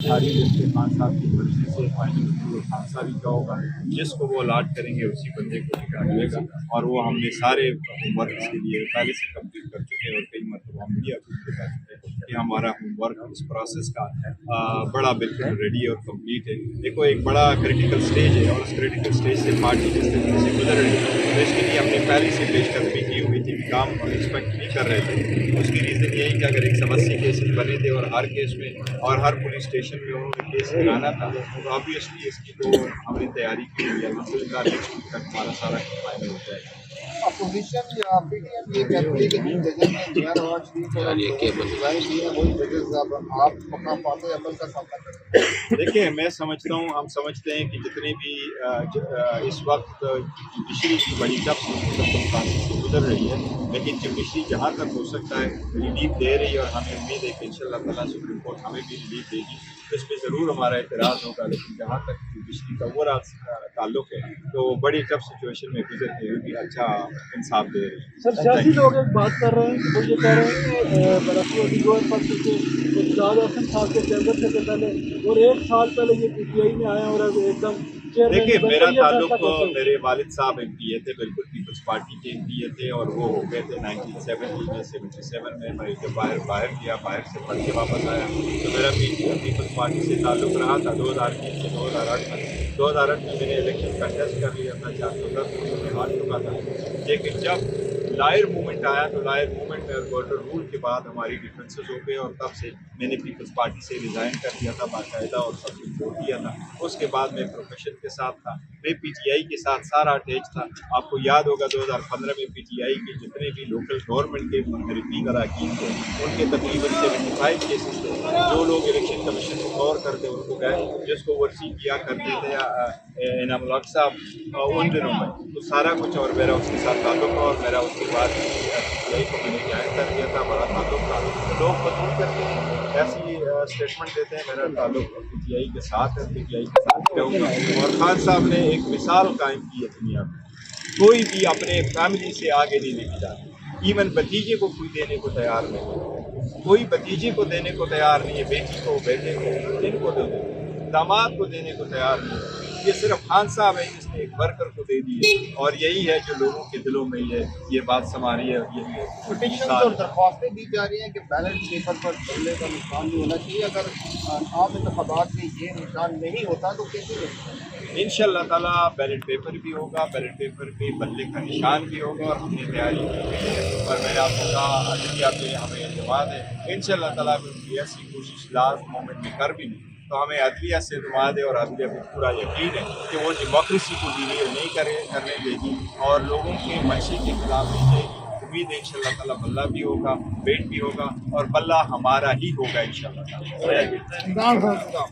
ساری لسٹ خان صاحب کی مرضی سے فائنل خان صاحب ہی کا ہوگا، جس کو وہ الاٹ کریں گے اسی بندے کو نکالے گا، اور وہ ہم نے سارے ہوم ورک کے لیے پہلے سے کمپلیٹ کر چکے ہیں، اور کئی مرتبہ ہم بھی آپ کو بتا چکے ہیں کہ ہمارا ہوم ورک اس پروسیس کا بڑا بالکل ریڈی اور کمپلیٹ ہے۔ دیکھو ایک بڑا کریٹیکل سٹیج ہے، اور اس کریٹیکل سٹیج سے پارٹی جس طریقے سے گزر رہی ہے، تو اس کے لیے ہم نے پہلے سے پیش قدمی کی ہوئی تھی، کام ایکسپیکٹ نہیں کر رہے تھے۔ اس کی ریزن یہی کہ اگر 180 کیسز بنے تھے اور ہر کیس میں اور ہر پولیس اسٹیشن میں انہوں نے کیس لگانا تھا، تو آبویسلی اس کی تو ہم نے تیاری کی ہوئی ہے۔ الحمدللہ نیکسٹ ویک تک ہمارا سارا فائنل ہو جائے گا۔ اپوزیشن یا پی ڈی ایم یہ کہتی ہے کہ جن ججز نے غیر نواز شریف اور رضائے دی ہیں وہی ججز اب آپ مقامات عمل کا سامنا کریں گے۔ دیکھیں میں سمجھتا ہوں، ہم سمجھتے ہیں کہ جتنے بھی اس وقت جوڈیشری کی بڑی ٹف سے گزر رہی ہے، لیکن جوڈیشری جہاں تک ہو سکتا ہے ریلیف دے رہی ہے، اور ہمیں امید ہے کہ انشاءاللہ تعالیٰ سپریم کورٹ ہمیں بھی ریلیف دے گی۔ اس پہ ضرور ہمارا اعتراض ہوگا، لیکن جہاں تک جوڈیشری کا اوور تعلق ہے تو بڑی ٹف سچویشن میں گزر کے بھی اچھا انصاف دے رہی ہے۔ سر سیاسی لوگ ایک بات کر رہے ہیں کہ وہ یہ کہہ رہے ہیں کہ برقی علیگڑھ پر اقتدار حسن صاحب کے چیمبر سے پہلے اور 1 سال پہلے یہ پی ٹی آئی میں آئے ہیں، اور اب ایک دم دیکھیے میرا تعلق میرے والد صاحب ایم پی اے تھے، بالکل پیپلز پارٹی کے ایم پی اے تھے، اور وہ ہو گئے تھے 1970 میں 77 میں جب باہر کیا، باہر سے پڑھ کے واپس آیا، تو میرا پیپلز پارٹی سے تعلق رہا تھا 2003 سے 2008 تک۔ 2008 میں میں نے الیکشن کنٹیسٹ کر لیا تھا، 410 میں ہار چکا تھا، لیکن جب لائر موومنٹ آیا تو لائر موومنٹ گورنر رول کے بعد ہماری ڈفرینسز ہو گئے، اور تب سے میں نے پیپلز پارٹی سے ریزائن کر دیا تھا باقاعدہ، اور سب کچھ چھوڑ دیا تھا۔ اس کے بعد میں پروفیشن کے ساتھ تھا، میں پی ٹی آئی کے ساتھ سارا اٹیچ تھا۔ آپ کو یاد ہوگا 2015 میں پی ٹی آئی کے جتنے بھی لوکل گورنمنٹ کے منحرفین اراکین تھے ان کے تقریباً 75 کیسز تھے، جو لوگ الیکشن کمیشن کو غور کرتے ان کو گئے، جس کو ورسی کیا کرتے تھے انعام الحق صاحب ان دنوں میں، تو سارا کچھ، اور میرا اس کے ساتھ تعلق تھا، اور میرا اس کے بعد پی ٹی آئی کو میں نے جوائن کر دیا تھا، بڑا تعلق تھا۔ لوگ قبول کرتے ہیں، ایسی اسٹیٹمنٹ دیتے ہیں، میرا تعلق پی ٹی آئی کے ساتھ ہے، پی ٹی آئی کے ساتھ رہوں گا۔ اور خان صاحب نے ایک مثال قائم کی ہے دنیا میں، کوئی بھی اپنے فیملی سے آگے نہیں لے کے جاتا، ایون بھتیجے کو کوئی دینے کو تیار نہیں، کوئی بھتیجے کو دینے کو تیار نہیں ہے، بیٹی کو، بیٹے کو، جن کو دے، داماد کو دینے کو تیار نہیں ہے۔ یہ صرف خان صاحب ہے جس نے ایک ورکر کو دے دی ہے، اور یہی ہے جو لوگوں کے دلوں میں یہ بات سما رہی ہے۔ یہی پٹیشن اور درخواستیں دی جا رہی ہیں کہ بیلٹ پیپر پر بلے کا نشان نہیں ہونا چاہیے، اگر عام انتخابات میں یہ نشان نہیں ہوتا تو کیسے ہوگا؟ انشاءاللہ تعالیٰ بیلٹ پیپر بھی ہوگا، بیلٹ پیپر پہ بلے کا نشان بھی ہوگا، اور ہم نے تیاری کی ہے، اور میں نے آپ کو کہا عدلیہ پہ ہمیں اعتماد ہے۔ انشاءاللہ تعالیٰ اگر ایسی کوشش لاسٹ مومنٹ میں کر بھی نہیں تو ہمیں عدلیہ سے اعتماد ہے، اور عدلیہ پہ پورا یقین ہے کہ وہ ڈیموکریسی کو ڈیلیور نہیں کرنے دے گی، اور لوگوں کے منشے کے خلاف نہیں جائے گی۔ امید ہے انشاءاللہ تعالیٰ بلہ بھی ہوگا، بیٹ بھی ہوگا، اور بلہ ہمارا ہی ہوگا انشاءاللہ تعالیٰ۔